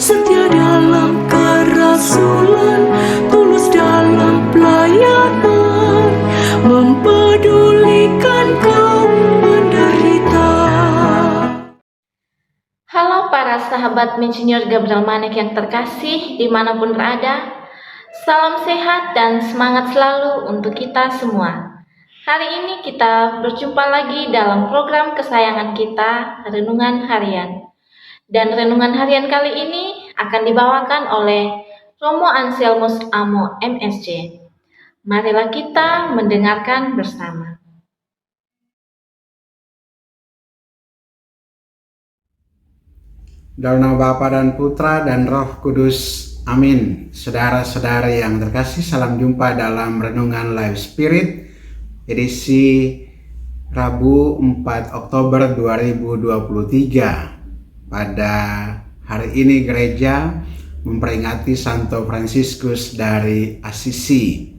setia dalam kerasulan, tulus dalam pelayanan, mempedulikan kaum menderita. Halo para sahabat Monsinyur Gabriel Manek yang terkasih dimanapun berada. Salam sehat dan semangat selalu untuk kita semua. Hari ini kita berjumpa lagi dalam program kesayangan kita, Renungan Harian. Dan Renungan Harian kali ini akan dibawakan oleh Romo Anselmus Amo MSC. Marilah kita mendengarkan bersama. Dalam nama Bapa dan Putra dan Roh Kudus. Amin. Saudara-saudari yang terkasih, salam jumpa dalam Renungan Live Spirit edisi Rabu 4 Oktober 2023. Pada hari ini gereja memperingati Santo Fransiskus dari Assisi.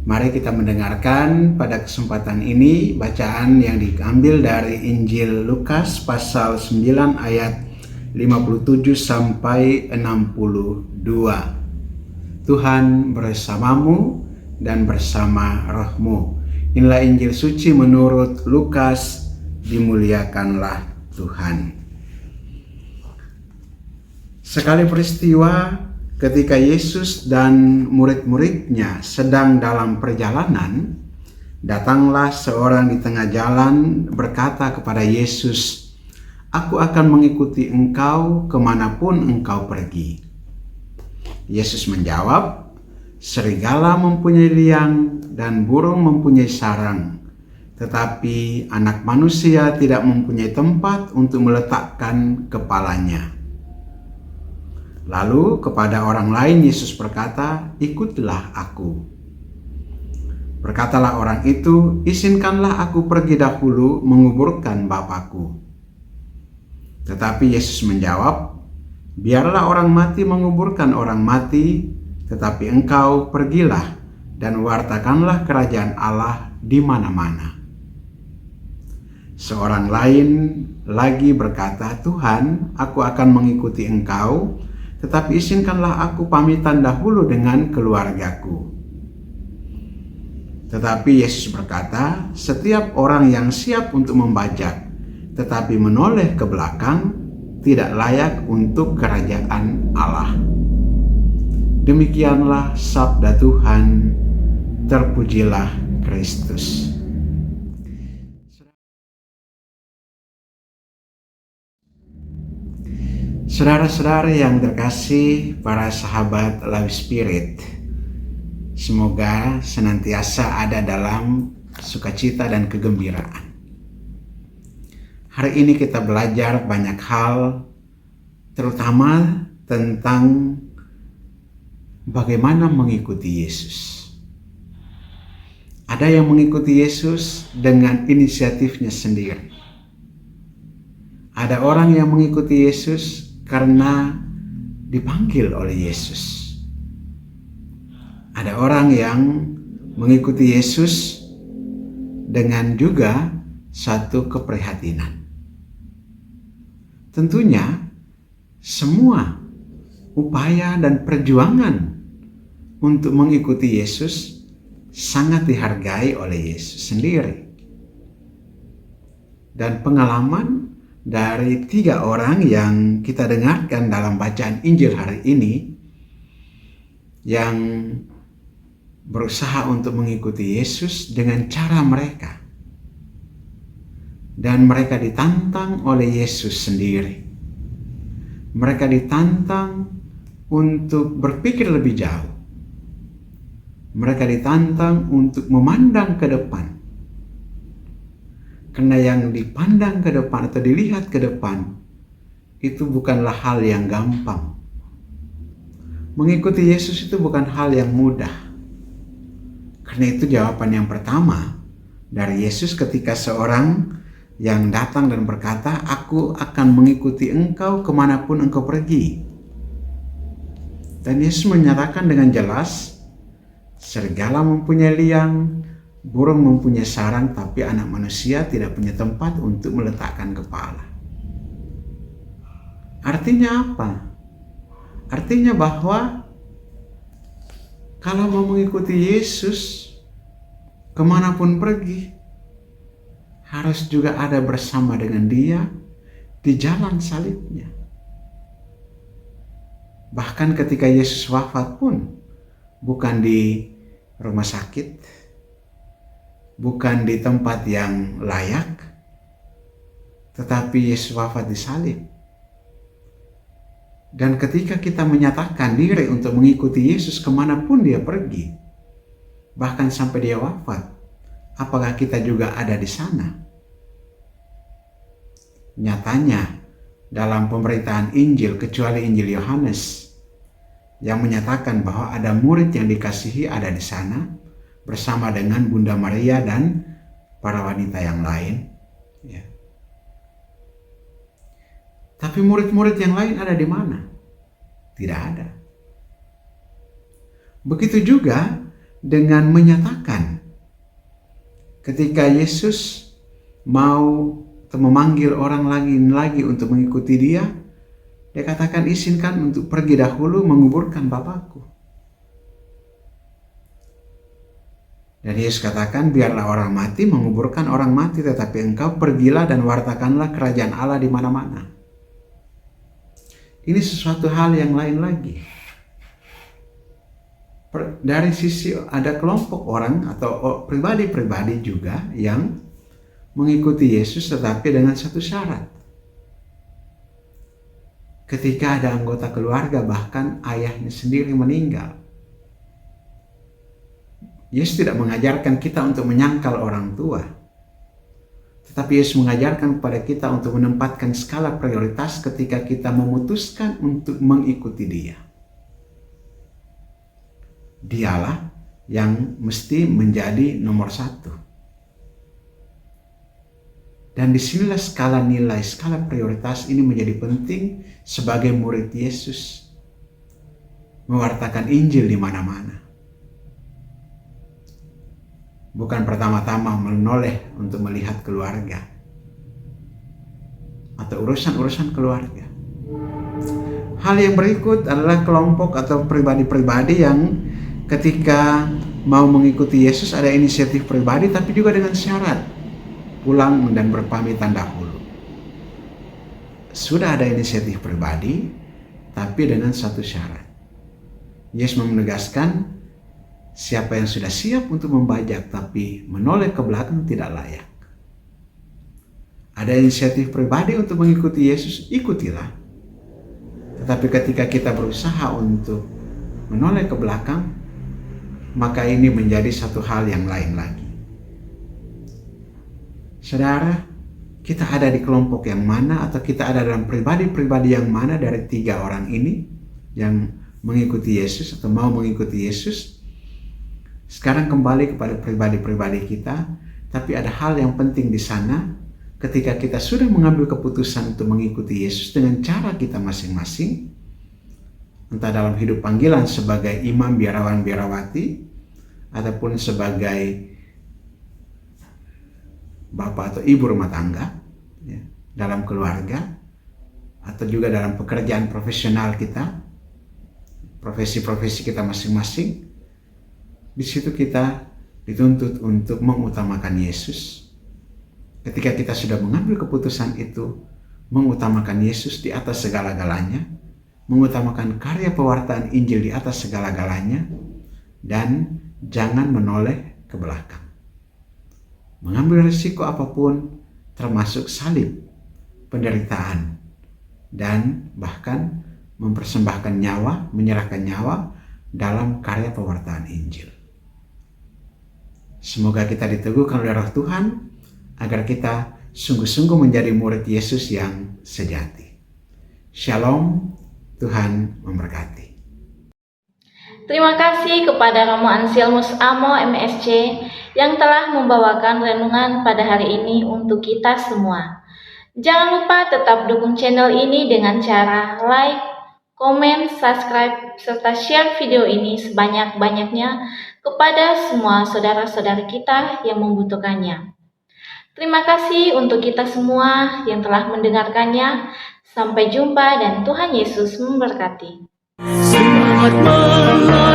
Mari kita mendengarkan pada kesempatan ini bacaan yang diambil dari Injil Lukas pasal 9 ayat 57 sampai 62. Tuhan bersamamu dan bersama rohmu. Inilah Injil suci menurut Lukas, dimuliakanlah Tuhan. Sekali peristiwa ketika Yesus dan murid-muridnya sedang dalam perjalanan, datanglah seorang di tengah jalan berkata kepada Yesus, "Aku akan mengikuti engkau kemanapun engkau pergi." Yesus menjawab, "Serigala mempunyai liang dan burung mempunyai sarang, tetapi anak manusia tidak mempunyai tempat untuk meletakkan kepalanya." Lalu kepada orang lain Yesus berkata, "Ikutlah aku." Berkatalah orang itu, "Izinkanlah aku pergi dahulu menguburkan Bapakku." Tetapi Yesus menjawab, "Biarlah orang mati menguburkan orang mati, tetapi engkau pergilah dan wartakanlah kerajaan Allah di mana-mana." Seorang lain lagi berkata, "Tuhan, aku akan mengikuti engkau, tetapi izinkanlah aku pamitan dahulu dengan keluargaku." Tetapi Yesus berkata, "Setiap orang yang siap untuk membajak tetapi menoleh ke belakang tidak layak untuk kerajaan Allah." Demikianlah sabda Tuhan. Terpujilah Kristus. Saudara-saudari yang terkasih, para sahabat Live Spirit, semoga senantiasa ada dalam sukacita dan kegembiraan. Hari ini kita belajar banyak hal, terutama tentang bagaimana mengikuti Yesus. Ada yang mengikuti Yesus dengan inisiatifnya sendiri. Ada orang yang mengikuti Yesus karena dipanggil oleh Yesus. Ada orang yang mengikuti Yesus dengan juga satu keprihatinan. Tentunya semua upaya dan perjuangan untuk mengikuti Yesus sangat dihargai oleh Yesus sendiri. Dan pengalaman dari 3 orang yang kita dengarkan dalam bacaan Injil hari ini yang berusaha untuk mengikuti Yesus dengan cara mereka. Dan mereka ditantang oleh Yesus sendiri. Mereka ditantang untuk berpikir lebih jauh. Mereka ditantang untuk memandang ke depan. Karena yang dipandang ke depan atau dilihat ke depan itu bukanlah hal yang gampang. Mengikuti Yesus itu bukan hal yang mudah. Karena itu jawaban yang pertama dari Yesus ketika seorang yang datang dan berkata, "Aku akan mengikuti engkau kemanapun engkau pergi." Dan Yesus menyatakan dengan jelas, serigala mempunyai liang, burung mempunyai sarang, tapi anak manusia tidak punya tempat untuk meletakkan kepala. Artinya apa? Artinya bahwa kalau mau mengikuti Yesus kemanapun pergi, harus juga ada bersama dengan Dia di jalan salibnya. Bahkan ketika Yesus wafat pun bukan di rumah sakit, bukan di tempat yang layak, tetapi Yesus wafat di salib. Dan ketika kita menyatakan diri untuk mengikuti Yesus kemanapun Dia pergi, bahkan sampai Dia wafat, apakah kita juga ada di sana? Nyatanya dalam pemberitaan Injil, kecuali Injil Yohanes yang menyatakan bahwa ada murid yang dikasihi ada di sana bersama dengan Bunda Maria dan para wanita yang lain, ya. Tapi murid-murid yang lain ada di mana? Tidak ada. Begitu juga dengan menyatakan ketika Yesus mau atau memanggil orang lagi untuk mengikuti Dia, Dia katakan, izinkan untuk pergi dahulu menguburkan Bapakku. Dan Yesus katakan, biarlah orang mati menguburkan orang mati, tetapi engkau pergilah dan wartakanlah kerajaan Allah di mana-mana. Ini sesuatu hal yang lain lagi. Dari sisi ada kelompok orang atau pribadi-pribadi juga yang mengikuti Yesus tetapi dengan satu syarat. Ketika ada anggota keluarga, bahkan ayahnya sendiri meninggal, Yesus tidak mengajarkan kita untuk menyangkal orang tua, tetapi Yesus mengajarkan kepada kita untuk menempatkan skala prioritas ketika kita memutuskan untuk mengikuti Dia. Dialah yang mesti menjadi nomor satu. Dan disinilah skala nilai, skala prioritas ini menjadi penting sebagai murid Yesus. Mewartakan Injil di mana-mana. Bukan pertama-tama menoleh untuk melihat keluarga atau urusan-urusan keluarga. Hal yang berikut adalah kelompok atau pribadi-pribadi yang ketika mau mengikuti Yesus ada inisiatif pribadi tapi juga dengan syarat pulang dan berpamitan dahulu. Sudah ada inisiatif pribadi tapi dengan satu syarat. Yesus menegaskan, siapa yang sudah siap untuk membajak tapi menoleh ke belakang tidak layak. Ada inisiatif pribadi untuk mengikuti Yesus, ikutilah. Tetapi ketika kita berusaha untuk menoleh ke belakang, maka ini menjadi satu hal yang lain lagi. Saudara, kita ada di kelompok yang mana atau kita ada dalam pribadi-pribadi yang mana dari tiga orang ini yang mengikuti Yesus atau mau mengikuti Yesus? Sekarang kembali kepada pribadi-pribadi kita, tapi ada hal yang penting di sana ketika kita sudah mengambil keputusan untuk mengikuti Yesus dengan cara kita masing-masing, entah dalam hidup panggilan sebagai imam, biarawan, biarawati, ataupun sebagai bapak atau ibu rumah tangga, ya, dalam keluarga, atau juga dalam pekerjaan profesional kita, profesi-profesi kita masing-masing. Di situ kita dituntut untuk mengutamakan Yesus. Ketika kita sudah mengambil keputusan itu, mengutamakan Yesus di atas segala-galanya, mengutamakan karya pewartaan Injil di atas segala-galanya, dan jangan menoleh ke belakang. Mengambil risiko apapun, termasuk salib, penderitaan, dan bahkan mempersembahkan nyawa, menyerahkan nyawa dalam karya pewartaan Injil. Semoga kita diteguhkan oleh Roh Tuhan agar kita sungguh-sungguh menjadi murid Yesus yang sejati. Shalom, Tuhan memberkati. Terima kasih kepada Romo Anselmus Amo MSC yang telah membawakan renungan pada hari ini untuk kita semua. Jangan lupa tetap dukung channel ini dengan cara like, komen, subscribe, serta share video ini sebanyak-banyaknya kepada semua saudara-saudari kita yang membutuhkannya. Terima kasih untuk kita semua yang telah mendengarkannya. Sampai jumpa dan Tuhan Yesus memberkati. Selamat malam